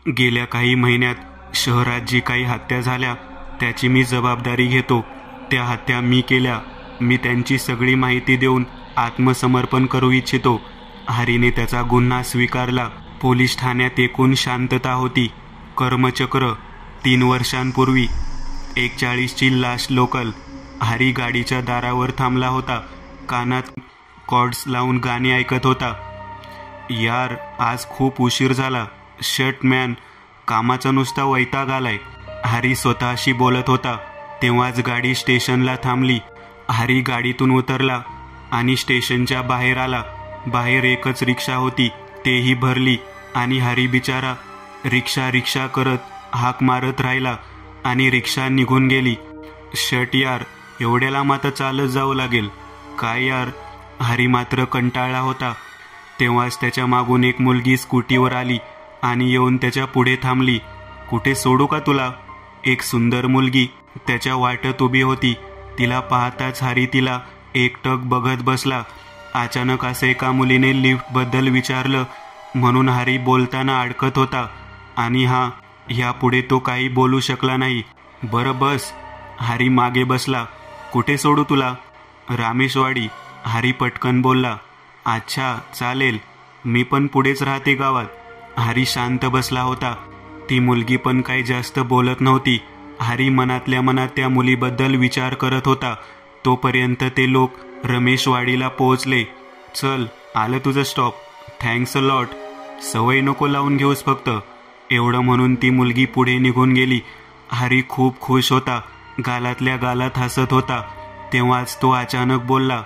गेल्या काही महिन्यात शहरात जी काही हत्या झाल्या त्याची मी जबाबदारी घेतो. त्या हत्या मी केल्या. मी त्यांची सगळी माहिती देऊन आत्मसमर्पण करू इच्छितो. हरीने त्याचा गुन्हा स्वीकारला. पोलीस ठाण्यात एकूण शांतता होती. कर्मचक्र 3 वर्षांपूर्वी 41ची लाश लोकल. हरी गाडीच्या दारावर थांबला होता. कानात कॉर्ड्स लावून गाणी ऐकत होता. यार, आज खूप उशीर झाला. शट मॅन, कामाचा नुसता वैताग आलाय. हरी स्वतःशी बोलत होता. तेव्हाच गाडी स्टेशनला थांबली. हरी गाडीतून उतरला आणि स्टेशनच्या बाहेर आला. बाहेर एकच रिक्षा होती, तेही भरली. आणि हरी बिचारा रिक्षा रिक्षा करत हाक मारत राहिला आणि रिक्षा निघून गेली. शट यार, एवढ्याला मात्र चालत जावं लागेल काय यार. हरी मात्र कंटाळला होता. तेव्हाच त्याच्या मागून एक मुलगी स्कूटीवर आली आणि येऊन त्याच्या पुढे थांबली. कुठे सोडू का तुला? एक सुंदर मुलगी त्याच्या वाटत उभी होती. तिला पाहताच हरी तिला एकटक बघत बसला. अचानक असे एका मुलीने लिफ्टबद्दल विचारलं म्हणून हरी बोलताना अडकत होता आणि ह्यापुढे तो काही बोलू शकला नाही. बरं बस. हरी मागे बसला. कुठे सोडू तुला? रामेशवाडी. हरी पटकन बोलला. अच्छा चालेल, मी पण पुढेच राहते गावात. हरी शांत बसला होता. ती मुलगी पण काही जास्त बोलत नव्हती. हरी मनातल्या मनात त्या मुलीबद्दल विचार करत होता. तोपर्यंत ते लोक रमेशवाडीला पोहोचले. चल, आलं तुझं स्टॉप. Thanks a lot. सवय नको लावून घेऊस फक्त. एवढं म्हणून ती मुलगी पुढे निघून गेली. हरी खूप खुश होता. गालातल्या गालात हसत होता. तेव्हाच तो अचानक बोलला,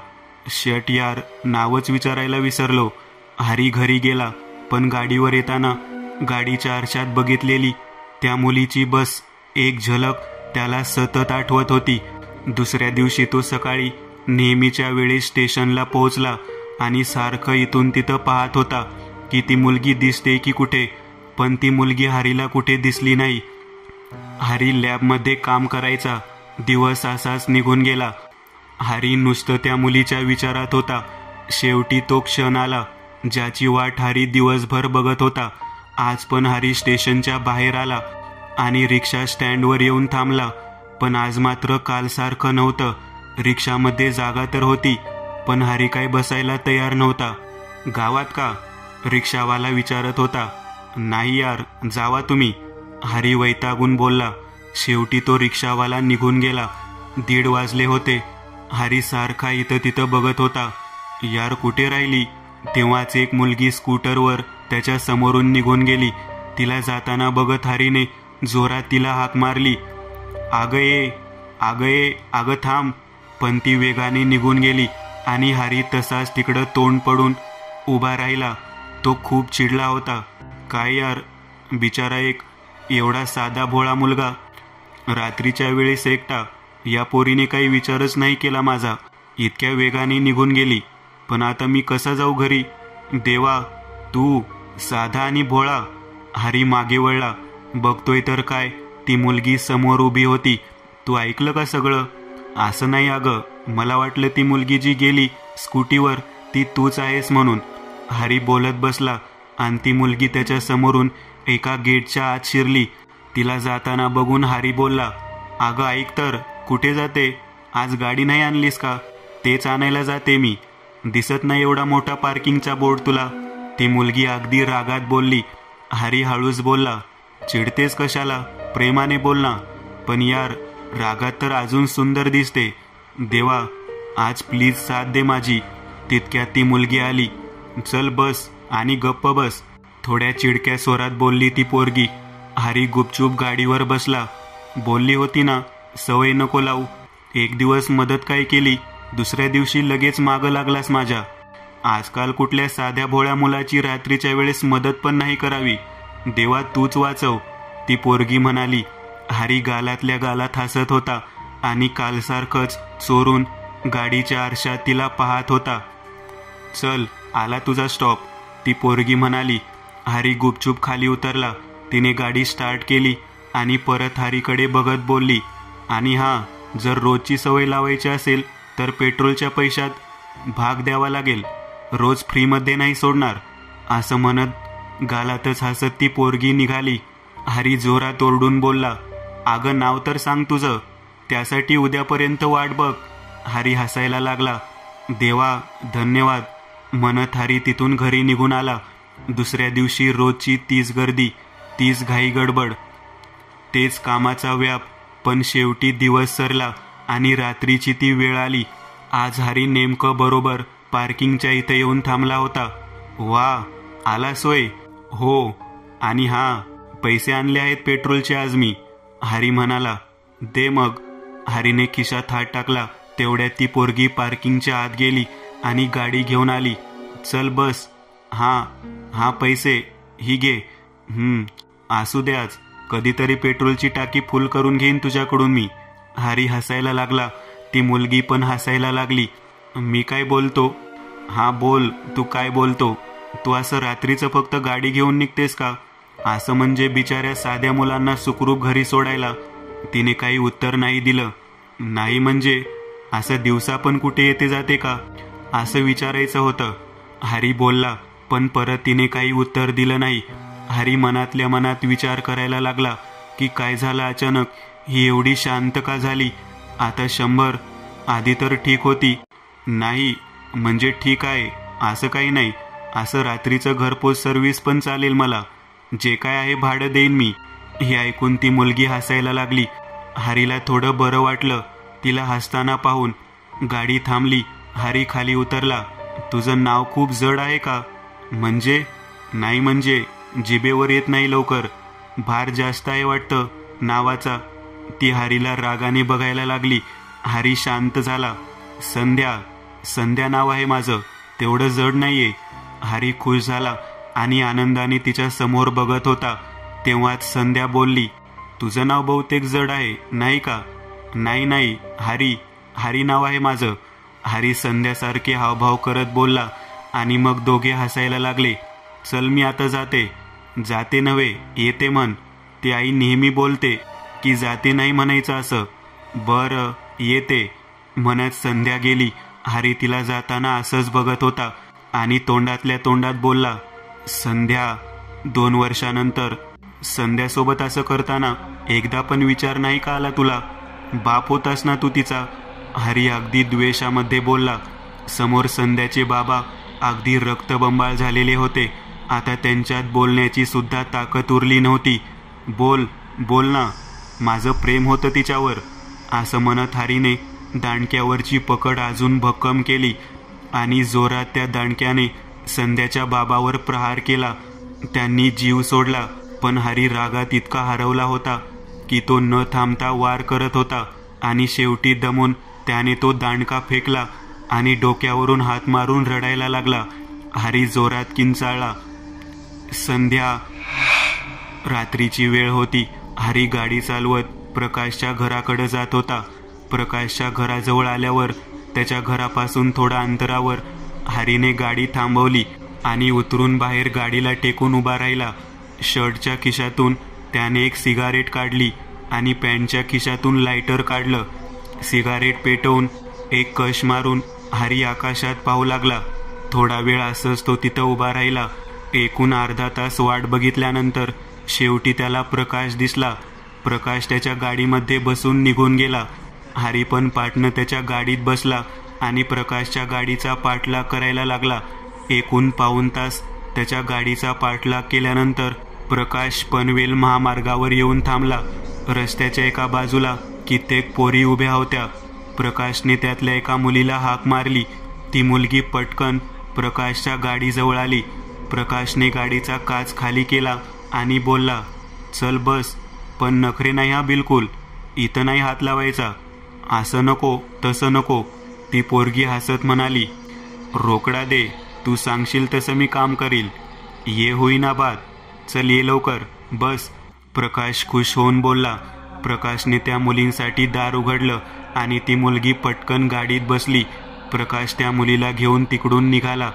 शट यार, नावच विचारायला विसरलो. हरी घरी गेला, पण गाडीवर येताना गाडीच्या आरशात बघितलेली त्या मुलीची बस एक झलक त्याला सतत आठवत होती. दुसऱ्या दिवशी तो सकाळी नेहमीच्या वेळी स्टेशनला पोहोचला आणि सारखं इथून तिथं पाहत होता की ती मुलगी दिसते की कुठे. पण ती मुलगी हरीला कुठे दिसली नाही. हरी लॅबमध्ये काम करायचा. दिवस असाच निघून गेला. हरी नुसतं त्या मुलीच्या विचारात होता. शेवटी तो क्षण आला ज्याची वाट हरी दिवसभर बघत होता. आज पण हरी स्टेशनच्या बाहेर आला आणि रिक्षा स्टँडवर येऊन थांबला. पण आज मात्र कालसारखं नव्हतं. रिक्षामध्ये जागा तर होती, पण हरी काय बसायला तयार नव्हता. गावात का? रिक्षावाला विचारत होता. नाही यार, जावा तुम्ही, हरी वैतागून बोलला. शेवटी तो रिक्षावाला निघून गेला. 1:30 वाजले होते. हरी सारखा इथं तिथं बघत होता. यार, कुठे राहिली? तेव्हाच एक मुलगी स्कूटरवर त्याच्या समोरून निघून गेली. तिला जाताना बघत हरीने जोरात तिला हाक मारली. अगं ये, अगं ये, अगं थांब. पण ती वेगाने निघून गेली आणि हरी तसाच तिकडं तोंड पडून उभा राहिला. तो खूप चिडला होता. काय यार, बिचारा एक एवढा साधा भोळा मुलगा, रात्रीच्या वेळेस एकटा. या पोरीने काही विचारच नाही केला माझा. इतक्या वेगाने निघून गेली. पण आता मी कसा जाऊ घरी? देवा, तू साधा आणि भोळा. हरी मागे वळला. बघतोय तर काय, ती मुलगी समोर उभी होती. तू ऐकलं का सगळं? असं नाही अगं, मला वाटलं ती मुलगी जी गेली स्कूटीवर ती तूच आहेस म्हणून. हरी बोलत बसला आणि ती मुलगी त्याच्या समोरून एका गेटच्या आत शिरली. तिला जाताना बघून हरी बोलला, अगं ऐक तर, कुठे जाते? आज गाडी नाही आणलीस का? तेच आणायला जाते मी. दिसत नाही एवढा मोठा पार्किंगचा बोर्ड तुला? ती मुलगी अगदी रागात बोलली. हरी हळूच बोलला, चिडतेस कशाला? प्रेमाने बोल ना. पण यार, रागात तर अजून सुंदर दिसते. देवा, आज प्लीज साथ दे माझी. तितक्यात ती मुलगी आली. चल बस आणि गप्प बस, थोड्या चिडक्या स्वरात बोलली ती पोरगी. हरी गुपचूप गाडीवर बसला. बोलली होती ना, सवय नको लावू. एक दिवस मदत काय केली, दुसऱ्या दिवशी लगेच मागं लागलास माझ्या. आजकाल कुठल्या साध्या भोळ्या मुलाची रात्रीच्या वेळेस मदत पण नाही करावी. देवा, तूच वाचव, ती पोरगी म्हणाली. हरी गालातल्या गालात हसत होता आणि कालसारखंच चोरून गाडीच्या आरशात तिला पाहत होता. चल, आला तुझा स्टॉप, ती पोरगी म्हणाली. हरी गुपचूप खाली उतरला. तिने गाडी स्टार्ट केली आणि परत हरीकडे बघत बोलली, आणि जर रोजची सवय लावायची असेल तर पेट्रोलच्या पैशात भाग द्यावा लागेल. रोज फ्रीमध्ये नाही सोडणार. असं म्हणत गालातच हसत ती पोरगी निघाली. हरी जोरात ओरडून बोलला, अगं नाव तर सांग तुझं, त्यासाठी उद्यापर्यंत वाट बघ. हरी हसायला लागला. देवा धन्यवाद म्हणत हरी तिथून घरी निघून आला. दुसऱ्या दिवशी रोजची तीच गर्दी, तीच घाई गडबड, तेच कामाचा व्याप. पण शेवटी दिवस सरला आणि रात्रीची ती वेळ आली. आज हरी नेमकं बरोबर पार्किंगच्या इथे येऊन थांबला होता. वा, आला सोय? हो, आणि हां, पैसे आणले आहेत पेट्रोलचे आज मी. हरी म्हणाला. दे मग. हरीने खिशात हात टाकला. तेवढ्यात ती पोरगी पार्किंगच्या आत गेली आणि गाडी घेऊन आली. चल बस. हां पैसे ही घे. असू दे, आज कधीतरी पेट्रोलची टाकी फुल करून घेईन तुझ्याकडून मी. हरी हसायला लागला. ती मुलगी पण हसायला लागली. मी काय बोलतो? हां बोल, तू काय बोलतो? तू असं रात्रीचं फक्त गाडी घेऊन निघतेस का? असं म्हणजे बिचाऱ्या साध्या मुलांना सुखरूप घरी सोडायला? तिने काही उत्तर नाही दिलं. नाही म्हणजे असं दिवसा पण कुठे येते जाते का, असं विचारायचं होतं. हरी बोलला, पण परत तिने काही उत्तर दिलं नाही. हरी मनातल्या मनात विचार करायला लागला की काय झालं अचानक, ही एवढी शांत का झाली? आता 100, आधी तर ठीक होती. नाही म्हणजे ठीक आहे असं काही नाही, असं रात्रीचं घरपोच सर्व्हिस पण चालेल मला, जे काय आहे भाडं देईन मी. हे ऐकून ती मुलगी हसायला लागली. हरीला थोडं बरं वाटलं तिला हसताना पाहून. गाडी थांबली. हरी खाली उतरला. तुझं नाव खूप जड आहे का? म्हणजे? नाही म्हणजे जिभेवर येत नाही लवकर, भार जास्त आहे वाटतं नावाचा. ती हरीला रागाने बघायला लागली. हरी शांत झाला. संध्या नाव आहे माझं, तेवढं जड नाहीये. हरी खुश झाला आणि आनंदाने तिच्या समोर बघत होता. तेव्हाच संध्या बोलली, तुझं नाव बहुतेक जड आहे नाही का? नाही, हरी नाव आहे माझं. हरी संध्यासारखे हावभाव करत बोलला आणि मग दोघे हसायला लागले. चल मी आता जाते नव्हे, येते म्हण. ती आई नेहमी बोलते की जाते नाही म्हणायचं असं. बरं येते म्हणत संध्या गेली. हरी तिला जाताना असंच बघत होता आणि तोंडातल्या तोंडात बोलला, संध्या. 2 वर्षानंतर संध्यासोबत असं करताना एकदा पण विचार नाही का आला तुला? बाप होतास ना तू तिचा. हरी अगदी द्वेषामध्ये बोलला. समोर संध्याचे बाबा अगदी रक्तबंबाळ झालेले होते. आता त्यांच्यात बोलण्याची सुद्धा ताकद उरली नव्हती. बोल ना, माझं प्रेम होतं तिच्यावर, असं म्हणत हरीने दांडक्यावरची पकड अजून भक्कम केली आणि जोरात त्या दांडक्याने संध्याच्या बाबावर प्रहार केला. त्यांनी जीव सोडला, पण हरी रागात इतका हरवला होता की तो न थांबता वार करत होता आणि शेवटी दमून त्याने तो दांडका फेकला आणि डोक्यावरून हात मारून रडायला लागला. हरी जोरात किंचाळला, संध्या. रात्रीची वेळ होती. हरी गाडी चालवत प्रकाशच्या घराकडे जात होता. प्रकाशच्या घराजवळ आल्यावर त्याच्या घरापासून थोड्या अंतरावर हरीने गाडी थांबवली आणि उतरून बाहेर गाडीला टेकून उभा राहिला. शर्टच्या खिशातून त्याने एक सिगारेट काढली आणि पॅन्टच्या खिशातून लायटर काढलं. सिगारेट पेटवून एक कश मारून हरी आकाशात पाहू लागला. थोडा वेळ असंच तो तिथं उभा राहिला. एकूण अर्धा तास वाट बघितल्यानंतर शेवटी त्याला प्रकाश दिसला. प्रकाश त्याच्या गाडीमध्ये बसून निघून गेला. हरी पण पाटणं त्याच्या गाडीत बसला आणि प्रकाशच्या गाडीचा पाठलाग करायला लागला. एकूण पाऊण तास त्याच्या गाडीचा पाठलाग केल्यानंतर प्रकाश पनवेल महामार्गावर येऊन थांबला. रस्त्याच्या एका बाजूला कित्येक पोरी उभ्या होत्या. प्रकाशने त्यातल्या एका मुलीला हाक मारली. ती मुलगी पटकन प्रकाशच्या गाडीजवळ आली. प्रकाशने गाडीचा काच खाली केला आणि बोलला, चल बस, पण नखरे नाही हा बिलकुल, इथं नाही हात लावायचा. असं नको तसं नको. ती पोरगी हसत म्हणाली, रोकडा दे, तू सांगशील तसं मी काम करील. ये होईना बात, चल ये लवकर बस. प्रकाश खुश होऊन बोलला. प्रकाशने त्या मुलींसाठी दार उघडलं आणि ती मुलगी पटकन गाडीत बसली. प्रकाश त्या मुलीला घेऊन तिकडून निघाला.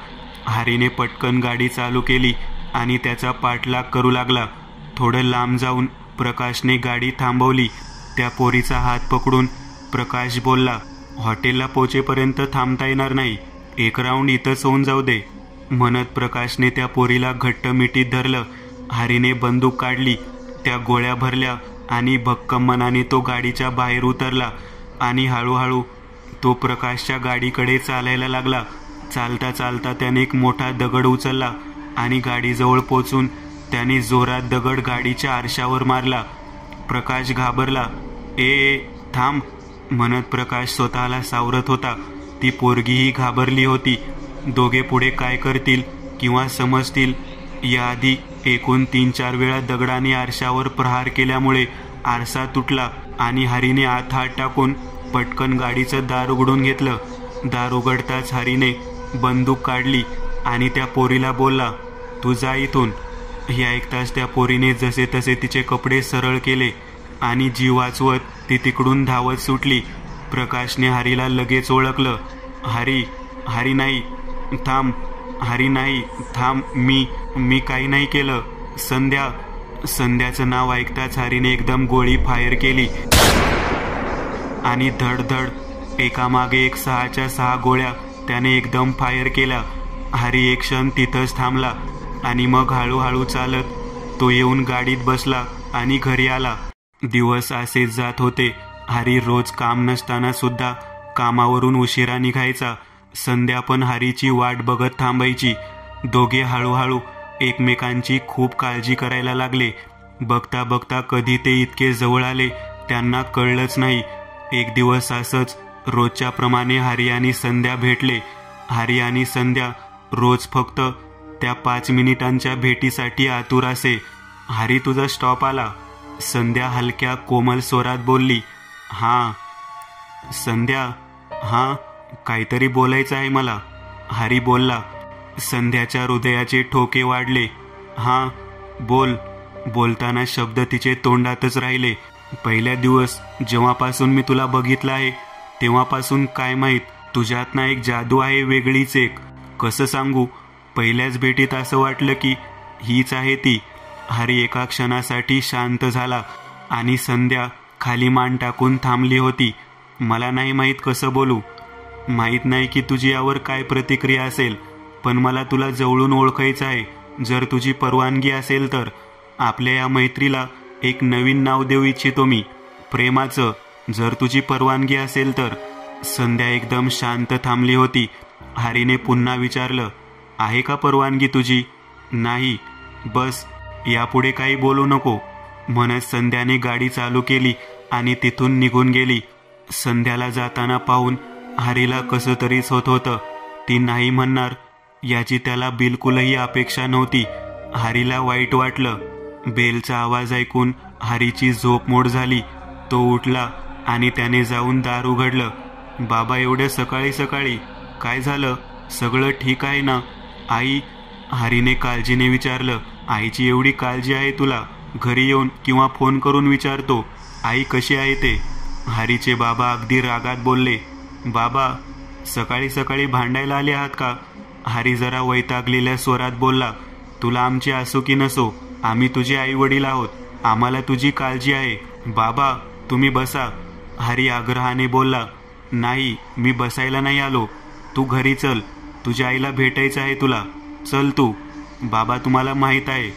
हरीने पटकन गाडी चालू केली आणि त्याचा पाठलाग करू लागला. थोडं लांब जाऊन प्रकाशने गाडी थांबवली. त्या पोरीचा हात पकडून प्रकाश बोलला, हॉटेलला पोचेपर्यंत थांबता येणार नाही, एक राऊंड इथंच होऊन जाऊ दे. म्हणत प्रकाशने त्या पोरीला घट्ट मिठीत धरलं. हरीने बंदूक काढली, त्या गोळ्या भरल्या आणि भक्कम मनाने तो गाडीच्या बाहेर उतरला आणि हळूहळू तो प्रकाशच्या गाडीकडे चालायला लागला. चालता चालता त्याने एक मोठा दगड उचलला आणि गाडीजवळ पोचून त्याने जोरात दगड गाडीच्या आरशावर मारला. प्रकाश घाबरला. ए थांब म्हणत प्रकाश स्वतःला सावरत होता. ती पोरगीही घाबरली होती. दोघे पुढे काय करतील किंवा समजतील याआधी एकूण 3-4 वेळा दगडाने आरशावर प्रहार केल्यामुळे आरसा तुटला आणि हरीने आत हात टाकून पटकन गाडीचं दार उघडून घेतलं. दार उघडताच हरीने बंदूक काढली आणि त्या पोरीला बोलला, तू जा इथून. हे ऐकताच त्या पोरीने जसे तसे तिचे कपडे सरळ केले आणि जीव वाचवत ती तिकडून धावत सुटली. प्रकाशने हरीला लगेच ओळखलं. हरी नाही, थांब. हरी नाही, थांब. मी काही नाही केलं. संध्याचं नाव ऐकताच हरीने एकदम गोळी फायर केली आणि धडधड एकामागे एक 6च्या 6 गोळ्या त्याने एकदम फायर केल्या. हरी एक क्षण तिथंच थांबला आणि मग हळूहळू चालत तो येऊन गाडीत बसला आणि घरी आला. दिवस असेच जात होते. हरी रोज काम नसताना सुद्धा कामावरून उशिरा निघायचा. संध्या पण हरीची वाट बघत थांबायची. दोघे हळूहळू एकमेकांची खूप काळजी करायला लागले. बघता बघता कधी ते इतके जवळ आले त्यांना कळलंच नाही. एक दिवस असंच रोजच्या प्रमाणे हरी आणि संध्या भेटले. हरी आणि संध्या रोज फक्त त्या 5 मिनिटांच्या भेटीसाठी आतुर असे. हरी तुझा स्टॉप आला, संध्या हलक्या कोमल स्वरात बोलली. हां. संध्या, हां, काहीतरी बोलायचं आहे मला, हरी बोलला. संध्याच्या हृदयाचे ठोके वाढले. हां बोल. बोलताना शब्द तिचे तोंडातच राहिले. पहिल्या दिवस जेव्हापासून मी तुला बघितलं आहे तेव्हापासून काय माहीत तुझ्यात ना एक जादू आहे वेगळीच एक. कसं सांगू, पहिल्याच भेटीत असं वाटलं की हीच आहे ती. हरी एका क्षणासाठी शांत झाला आणि संध्या खाली मान टाकून थांबली होती. मला नाही माहीत कसं बोलू. माहीत नाही की तुझी यावर काय प्रतिक्रिया असेल, पण मला तुला जवळून ओळखायचं आहे. जर तुझी परवानगी असेल तर आपल्या या मैत्रीला एक नवीन नाव देऊ इच्छितो मी, प्रेमाचं. जर तुझी परवानगी असेल तर. संध्या एकदम शांत थांबली होती. हरीने पुन्हा विचारलं, आहे का परवानगी तुझी? नाही. बस, यापुढे काही बोलू नको म्हणत संध्याने गाडी चालू केली आणि तिथून निघून गेली. संध्याला जाताना पाहून हरीला कसं तरीच होत होतं. ती नाही म्हणणार याची त्याला बिलकुलही अपेक्षा नव्हती. हरीला वाईट वाटलं. बेलचा आवाज ऐकून हरीची झोप मोड झाली. तो उठला आणि त्याने जाऊन दार उघडलं. बाबा, एवढ्या सकाळी सकाळी काय झालं? सगळं ठीक आहे ना? आई, हरीने काळजीने विचारलं. आईची एवढी काळजी आहे तुला? घरी येऊन किंवा फोन करून विचारतो आई कशी आहे ते. हरीचे बाबा अगदी रागात बोलले. बाबा, सकाळी सकाळी भांडायला आले आहात का? हरी जरा वैतागलेल्या स्वरात बोलला. तुला आमची असो की नसो, आम्ही तुझे आई वडील आहोत. आम्हाला तुझी काळजी आहे. बाबा, तुम्ही बसा, हरी आग्रहाने बोलला. नाही, मी बसायला नाही आलो. तू घरी चल, तुझ्या आईला भेटायचं आहे तुला. चल तू. बाबा, तुम्हाला माहीत आहे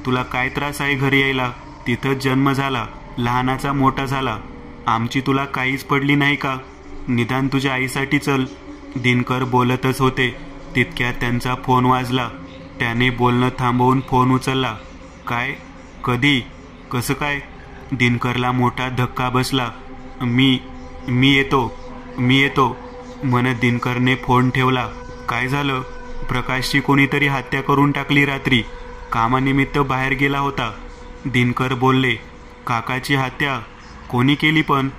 तुला काय त्रास आहे घरी यायला. तिथंच जन्म झाला, लहानाचा मोठा झाला. आमची तुला काहीच पडली नाही का? निदान तुझ्या आईसाठी चल. दिनकर बोलतच होते तितक्यात त्यांचा फोन वाजला. त्याने बोलणं थांबवून फोन उचलला. काय? कधी? कसं काय? दिनकरला मोठा धक्का बसला. मी येतो म्हणत दिनकरने फोन ठेवला. काय झालं? प्रकाशची कोणीतरी हत्या करून टाकली रात्री. कामानिमित्त बाहेर गेला होता. दिनकर बोलले. काकाची हत्या कोणी केली पण?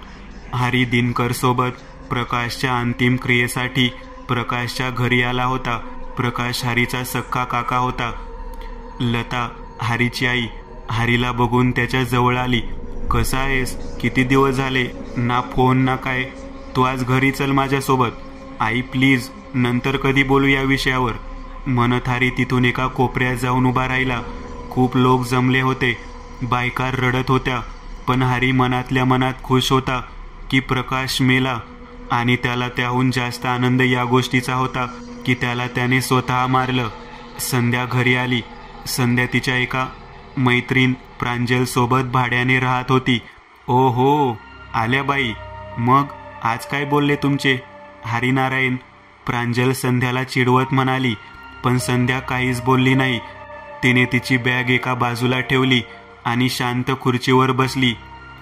हरी दिनकर सोबत प्रकाशच्या अंतिम क्रियेसाठी प्रकाशच्या घरी आला होता. प्रकाश हरीचा सख्खा काका होता. लता, हरीची आई, हरीला बघून त्याच्या जवळ आली. कसा आहेस? किती दिवस झाले, ना फोन ना काय. तू आज घरी चल माझ्यासोबत. आई प्लीज, नंतर कधी बोलू या विषयावर म्हणत हरी तिथून एका कोपऱ्यात जाऊन उभा राहिला. खूप लोक जमले होते. बायका रडत होत्या. पण हरी मनातल्या मनात खुश होता. की प्रकाश मेला आणि त्याला त्याहून जास्त आनंद या गोष्टीचा होता की त्याला त्याने स्वतः मारलं. संध्या घरी आली. संध्या तिच्या एका मैत्रीण प्रांजल सोबत भाड्याने राहत होती. ओ हो, आल्या बाई. मग आज काय बोलले तुमचे? हरिनारायण, प्रांजल संध्याला चिडवत म्हणाली. पण संध्या काहीच बोलली नाही. तिने तिची बॅग एका बाजूला ठेवली आणि शांत खुर्चीवर बसली.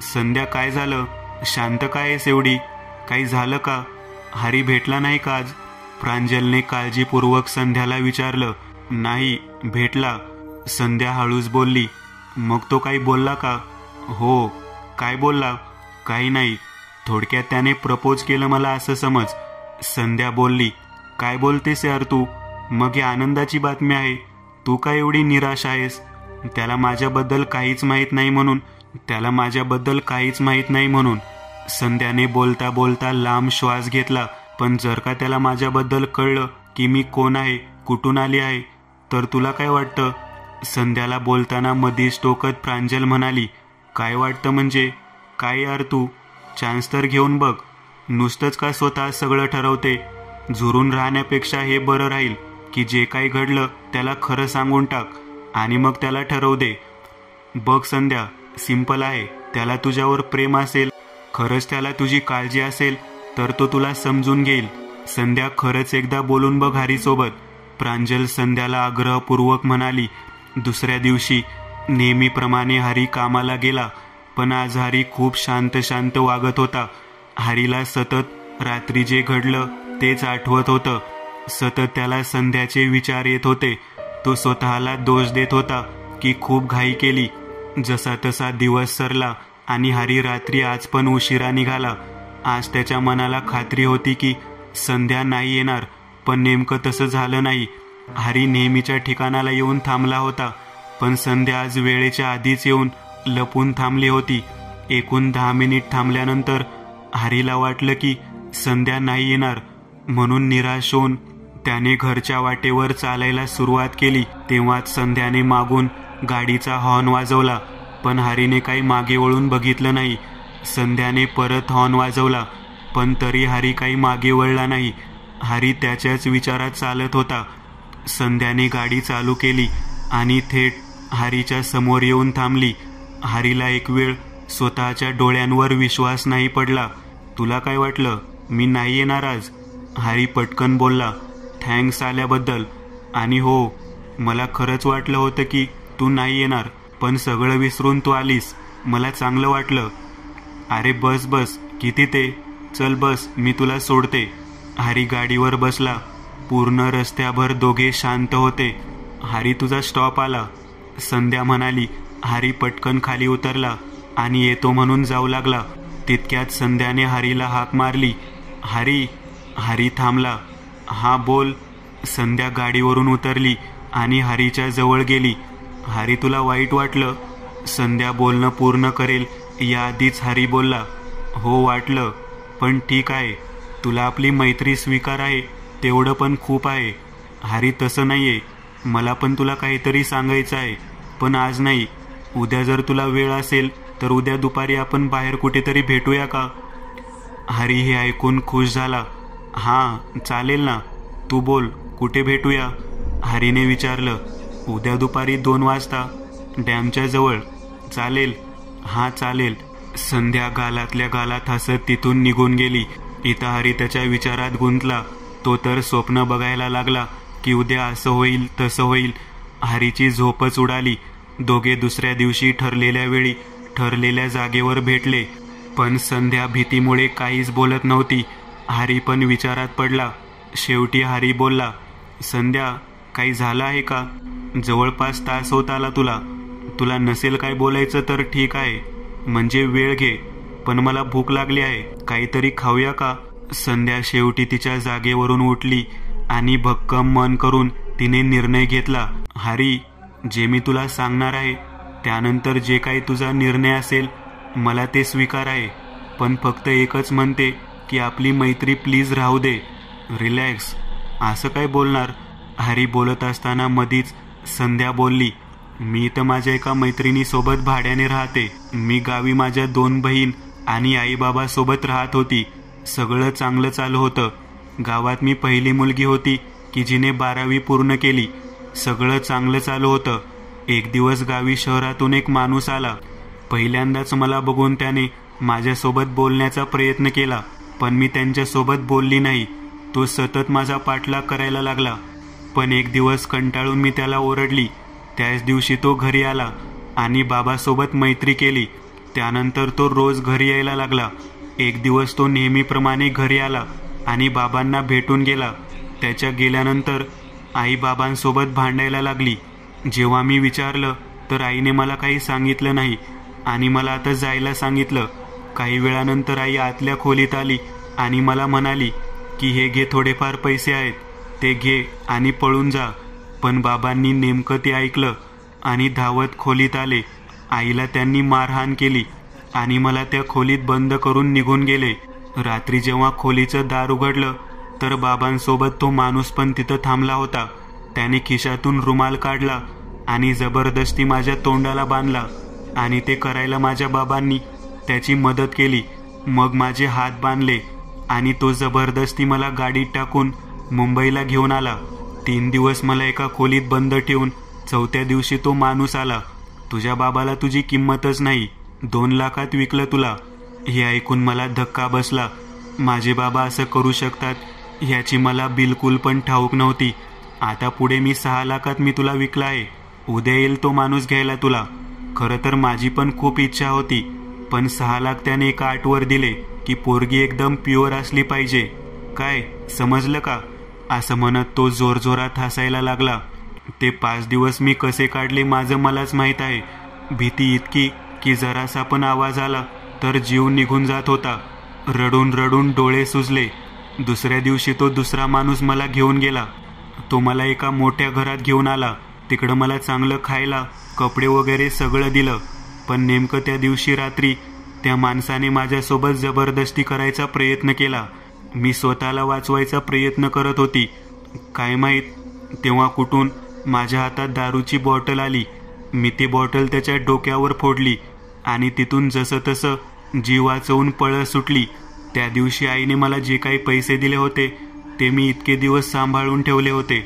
संध्या, काय झालं? शांत काय आहेस एवढी? काही झालं का? हरी भेटला नाही का आज? प्रांजलने काळजीपूर्वक संध्याला विचारलं. नाही भेटला, संध्या हळूच बोलली. मग तो काही बोलला का? हो. काय बोलला? काही नाही. थोडक्यात त्याने प्रपोज केलं मला असं समज, संध्या बोलली. काय बोलतेस यार तू? मग ही आनंदाची बातमी आहे. तू काय एवढी निराश आहेस? त्याला माझ्याबद्दल काहीच माहीत नाही म्हणून. त्याला माझ्याबद्दल काहीच माहीत नाही म्हणून. संध्याने बोलता बोलता लांब श्वास घेतला. पण जर का त्याला माझ्याबद्दल कळलं की मी कोण आहे, कुठून आली आहे, तर तुला काय वाटतं? संध्याला बोलताना मधीच टोकत प्रांजल म्हणाली. काय वाटतं म्हणजे? काय यार तू? चान्स तर घेऊन बघ. नुसतंच का स्वतः सगळं ठरवते? झुरून राहण्यापेक्षा हे बरं राहील की जे काही घडलं त्याला खरं सांगून टाक आणि मग त्याला ठरवू दे. बघ संध्या, सिंपल आहे. त्याला तुझ्यावर प्रेम असेल, खरंच त्याला तुझी काळजी असेल तर तो तुला समजून घेईल. संध्या, खरंच एकदा बोलून बघ हरीसोबत, प्रांजल संध्याला आग्रहपूर्वक म्हणाली. दुसऱ्या दिवशी नेहमीप्रमाणे हरी कामाला गेला. पण आज हरी खूप शांत वागत होता. हरीला सतत रात्री जे घडलं तेच आठवत होतं. सतत त्याला संध्याचे विचार येत होते. तो स्वतःला दोष देत होता की खूप घाई केली. जसा तसा दिवस सरला आणि हरी रात्री आज पण उशिरा निघाला. आज त्याच्या मनाला खात्री होती की संध्या नाही येणार, पण नेमकं तसं झालं नाही. हरी नेहमीच्या ठिकाणाला येऊन थांबला होता, पण संध्या आज वेळेच्या आधीच येऊन लपून थांबली होती. एकूण 10 मिनिट थांबल्यानंतर हरीला वाटलं की संध्या नाही येणार. म्हणून निराश होऊन त्याने घरच्या वाटेवर चालायला सुरुवात केली. तेव्हाच संध्याने मागून गाडीचा हॉर्न वाजवला. पण हरीने काही मागे वळून बघितलं नाही. संध्याने परत हॉर्न वाजवला, पण तरी हरी काही मागे वळला नाही. हरी त्याच्याच विचारात चालत होता. संध्याने गाडी चालू केली आणि थेट हरीच्या समोर येऊन थांबली. हरीला एक वेळ स्वतःच्या डोळ्यांवर विश्वास नाही पडला. तुला काय वाटलं मी नाही येणार आज? हरी पटकन बोलला. थँक्स आल्याबद्दल. आणि हो, मला खरंच वाटलं होतं की तू नाही येणार, पण सगळं विसरून तू आलीस. मला चांगलं वाटलं. अरे बस बस, किती ते? चल बस, मी तुला सोडते. हरी गाडीवर बसला. पूर्ण रस्त्याभर दोघे शांत होते. हरी, तुझा स्टॉप आला, संध्या म्हणाली. हरी पटकन खाली उतरला आणि येतो म्हणून जाऊ लागला. तितक्यात संध्याने हरीला हाक मारली. हरी. हरी थांबला. हा बोल. संध्या गाडीवरून उतरली आणि हरीच्या जवळ गेली. हरी, तुला वाईट वाटलं? संध्या बोलणं पूर्ण करेल याआधीच हरी बोलला. हो वाटलं, पण ठीक आहे. तुला आपली मैत्री स्वीकार आहे तेवढं पण खूप आहे. हरी, तसं नाहीये. मला पण तुला काहीतरी सांगायचं आहे, पण आज नाही. उद्या जर तुला वेळ असेल तर उद्या दुपारी आपण बाहेर कुठेतरी भेटूया का? हरी हे ऐकून खुश झाला. हां चालेल ना, तू बोल, कुठे भेटूया? हरीने विचारलं. उद्या दुपारी 2 वाजता डॅमच्या जवळ. चालेल. हां चालेल. संध्या गालातल्या गालात हसत तिथून निघून गेली. इथं हरी त्याच्या विचारात गुंतला. तो तर स्वप्न बघायला लागला की उद्या असं होईल तसं होईल. हरीची झोपच उडाली. दोघे दुसऱ्या दिवशी ठरलेल्या वेळी ठरलेल्या जागेवर भेटले. पण संध्या भीतीमुळे काहीच बोलत नव्हती. हरी पण विचारात पडला. शेवटी हरी बोलला. संध्या, काही झालं आहे का? जवळपास तास होत आला तुला नसेल काय बोलायचं तर ठीक आहे, म्हणजे वेळ घे. पण मला भूक लागली आहे, काहीतरी खाऊया का? संध्या शेवटी तिच्या जागेवरून उठली आणि भक्कम मन करून तिने निर्णय घेतला. हरी, जे मी तुला सांगणार आहे त्यानंतर जे काही तुझा निर्णय असेल मला ते स्वीकार आहे. पण फक्त एकच म्हणते की आपली मैत्री प्लीज राहू दे. रिलॅक्स. असं काय बोलणार? हरी बोलत असताना मधीच संध्या बोलली. मी तर माझ्या एका मैत्रिणीसोबत भाड्याने राहते. मी गावी माझ्या 2 बहीण आणि आईबाबा सोबत राहत होती. सगळं चांगलं चालू होतं. गावात मी पहिली मुलगी होती की जिने 12वी पूर्ण केली. सगळं चांगलं चालू होतं. एक दिवस गावी शहरातून एक माणूस आला. पहिल्यांदाच मला बघून त्याने माझ्यासोबत बोलण्याचा प्रयत्न केला, पण मी त्यांच्यासोबत बोलली नाही. तो सतत माझा पाठलाग करायला लागला. पण एक दिवस कंटाळून मी त्याला ओरडली. त्याच दिवशी तो घरी आला आणि बाबासोबत मैत्री केली. त्यानंतर तो रोज घरी यायला लागला. एक दिवस तो नेहमीप्रमाणे घरी आला आणि बाबांना भेटून गेला. त्याच्या गेल्यानंतर आई बाबांसोबत भांडायला लागली. जेव्हा मी विचारलं तर आईने मला काही सांगितलं नाही आणि मला आता जायला सांगितलं. काही वेळानंतर आई आतल्या खोलीत आली आणि मला म्हणाली की हे घे, थोडेफार पैसे आहेत, ते घे आणि पळून जा. पण बाबांनी नेमकं ते ऐकलं आणि धावत खोलीत आले. आईला त्यांनी मारहाण केली आणि मला त्या खोलीत बंद करून निघून गेले. रात्री जेव्हा खोलीचं दार उघडलं तर बाबांसोबत तो माणूस पण तिथं थांबला होता. त्याने खिशातून रुमाल काढला आणि जबरदस्ती माझ्या तोंडाला बांधला आणि ते करायला माझ्या बाबांनी त्याची मदत केली. मग माझे हात बांधले आणि तो जबरदस्ती मला गाडीत टाकून मुंबईला घेऊन आला. 3 दिवस मला एका खोलीत बंद ठेवून 4थ्या दिवशी तो माणूस आला. तुझ्या बाबाला तुझी किंमतच नाही, 2 लाखात विकलं तुला. हे ऐकून मला धक्का बसला. माझे बाबा असं करू शकतात ह्याची मला बिलकुल पण ठाऊक नव्हती. आता पुढे मी 6 लाखात मी तुला विकला आहे. उद्या येईल तो माणूस घ्यायला तुला. खरं तर माझी पण खूप इच्छा होती, पण 6 लाख त्याने एका अटवर दिले की पोरगी एकदम प्युअर असली पाहिजे. काय समजलं का? असं म्हणत तो जोरजोरात हसायला लागला. ते 5 दिवस मी कसे काढले माझं मलाच माहीत आहे. भीती इतकी की जरासा पण आवाज आला तर जीव निघून जात होता. रडून रडून डोळे सुजले. दुसऱ्या दिवशी तो दुसरा माणूस मला घेऊन गेला. तो मला एका मोठ्या घरात घेऊन आला. तिकडं मला चांगलं खायला, कपडे वगैरे सगळं दिलं. पण नेमकं त्या दिवशी रात्री त्या माणसाने माझ्यासोबत जबरदस्ती करायचा प्रयत्न केला. मी स्वतःला वाचवायचा प्रयत्न करत होती. काय माहीत तेव्हा कुठून माझ्या हातात दारूची बॉटल आली. मी ती बॉटल त्याच्या डोक्यावर फोडली आणि तिथून जसं तसं जीव वाचवून पळ सुटली. त्या दिवशी आईने मला जे काही पैसे दिले होते ते मी इतके दिवस सांभाळून ठेवले होते.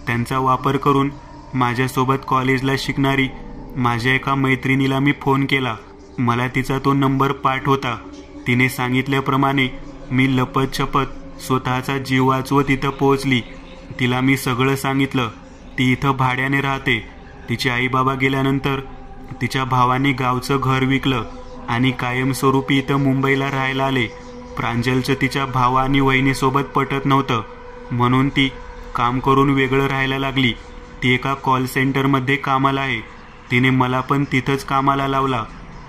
त्यांचा वापर करून माझ्यासोबत कॉलेजला शिकणारी माझ्या एका मैत्रिणीला मी फोन केला. मला तिचा तो नंबर पाठ होता. तिने सांगितल्याप्रमाणे मी लपत-छपत स्वतःचा जीव वाचवत इथं पोहोचली. तिला मी सगळं सांगितलं. ती इथं भाड्याने राहते. तिचे आई बाबा गेल्यानंतर तिच्या भावाने गावचं घर विकलं आणि कायमस्वरूपी इथं मुंबईला राहायला आले. प्रांजलचं तिच्या भावा आणि वहिनीसोबत पटत नव्हतं, म्हणून ती काम करून वेगळं राहायला लागली. ती एका कॉल सेंटरमध्ये कामाला आहे. तिने मला पण तिथंच कामाला लावला.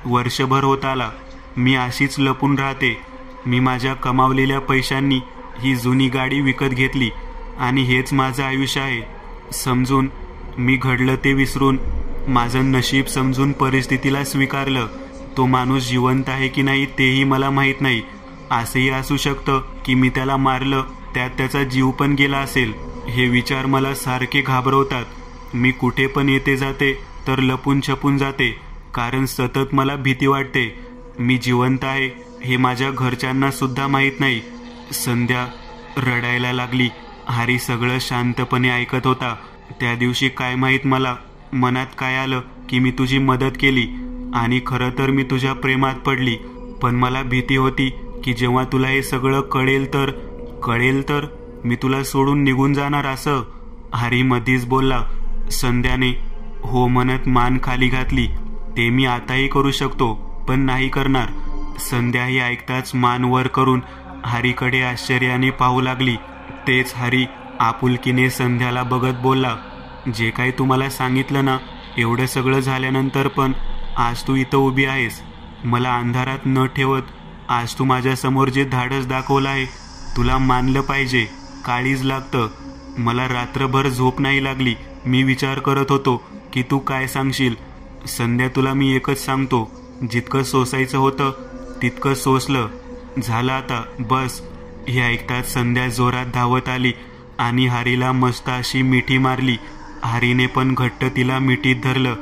वर्षभर होत आला. मी अशीच लपून राहते. मी माझ्या कमावलेल्या पैशांनी ही जुनी गाडी विकत घेतली आणि हेच माझं आयुष्य आहे समजून मी घडलं ते विसरून माझं नशीब समजून परिस्थितीला स्वीकारलं. तो माणूस जिवंत आहे की नाही तेही मला माहीत नाही. असंही असू शकतं की मी त्याला मारलं, त्यात त्याचा जीव पण गेला असेल. हे विचार मला सारखे घाबरवतात. मी कुठे पण येते जाते तर लपून छपून जाते, कारण सतत मला भीती वाटते. मी जिवंत आहे हे माझ्या घरच्यांना सुद्धा माहीत नाही. संध्या रडायला लागली. हरी सगळं शांतपणे ऐकत होता. त्या दिवशी काय माहीत मला मनात काय आलं की मी तुझी मदत केली आणि खरं तर मी तुझ्या प्रेमात पडली. पण मला भीती होती की जेव्हा तुला हे सगळं कळेल तर मी तुला सोडून निघून जाणार असं. हरी मधीच बोलला. संध्याने हो म्हणत मान खाली घातली. ते मी आताही करू शकतो पण नाही करणार. संध्या ही ऐकताच मान वर करून हरीकडे आश्चर्याने पाहू लागली. तेच हरी आपुलकीने संध्याला बघत बोलला. जे काही तुम्हाला सांगितलं ना, एवढं सगळं झाल्यानंतर पण आज तू इथं उभी आहेस. मला अंधारात न ठेवत आज तू माझ्यासमोर जे धाडस दाखवलं आहे तुला मानलं पाहिजे. काळीज लागतं. मला रात्रभर झोप नाही लागली. मी विचार करत होतो की तू काय सांगशील. संध्या तुला मी एकच सांगतो, जितकं सोसायचं होतं तितकं सोसलं. झालं आता बस. हे ऐकताच संध्या जोरात धावत आली आणि हरीला मस्त अशी मिठी मारली. हरीने पण घट्ट तिला मिठीत धरलं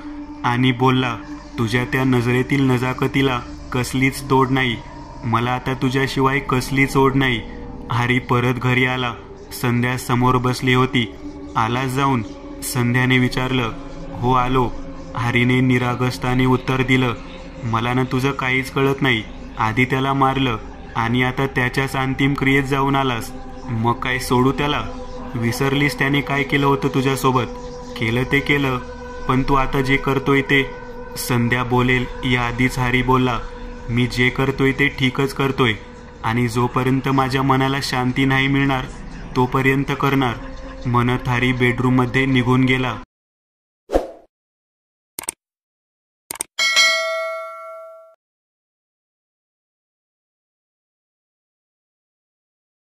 आणि बोलला, तुझ्या त्या नजरेतील नजाकतीला कसलीच तोड नाही. मला आता तुझ्याशिवाय कसलीच ओढ नाही. हरी परत घरी आला. संध्या समोर बसली होती. आलास जाऊन? संध्याने विचारलं. हो आलो. हरीने निरागसताने उत्तर दिलं. मला ना तुझं काहीच कळत नाही. आधी त्याला मारलं आणि आता त्याच्याच अंतिम क्रियेत जाऊन आलास. मग काय सोडू त्याला? विसरलीस त्याने काय केलं होतं तुझ्यासोबत? केलं ते केलं, पण तू आता जे करतोय ते. संध्या बोलेल या आधीच हरी बोलला. मी जे करतोय ते ठीकच करतोय आणि जोपर्यंत माझ्या मनाला शांती नाही मिळणार तोपर्यंत करणार. म्हणत हरी बेडरूममध्ये निघून गेला.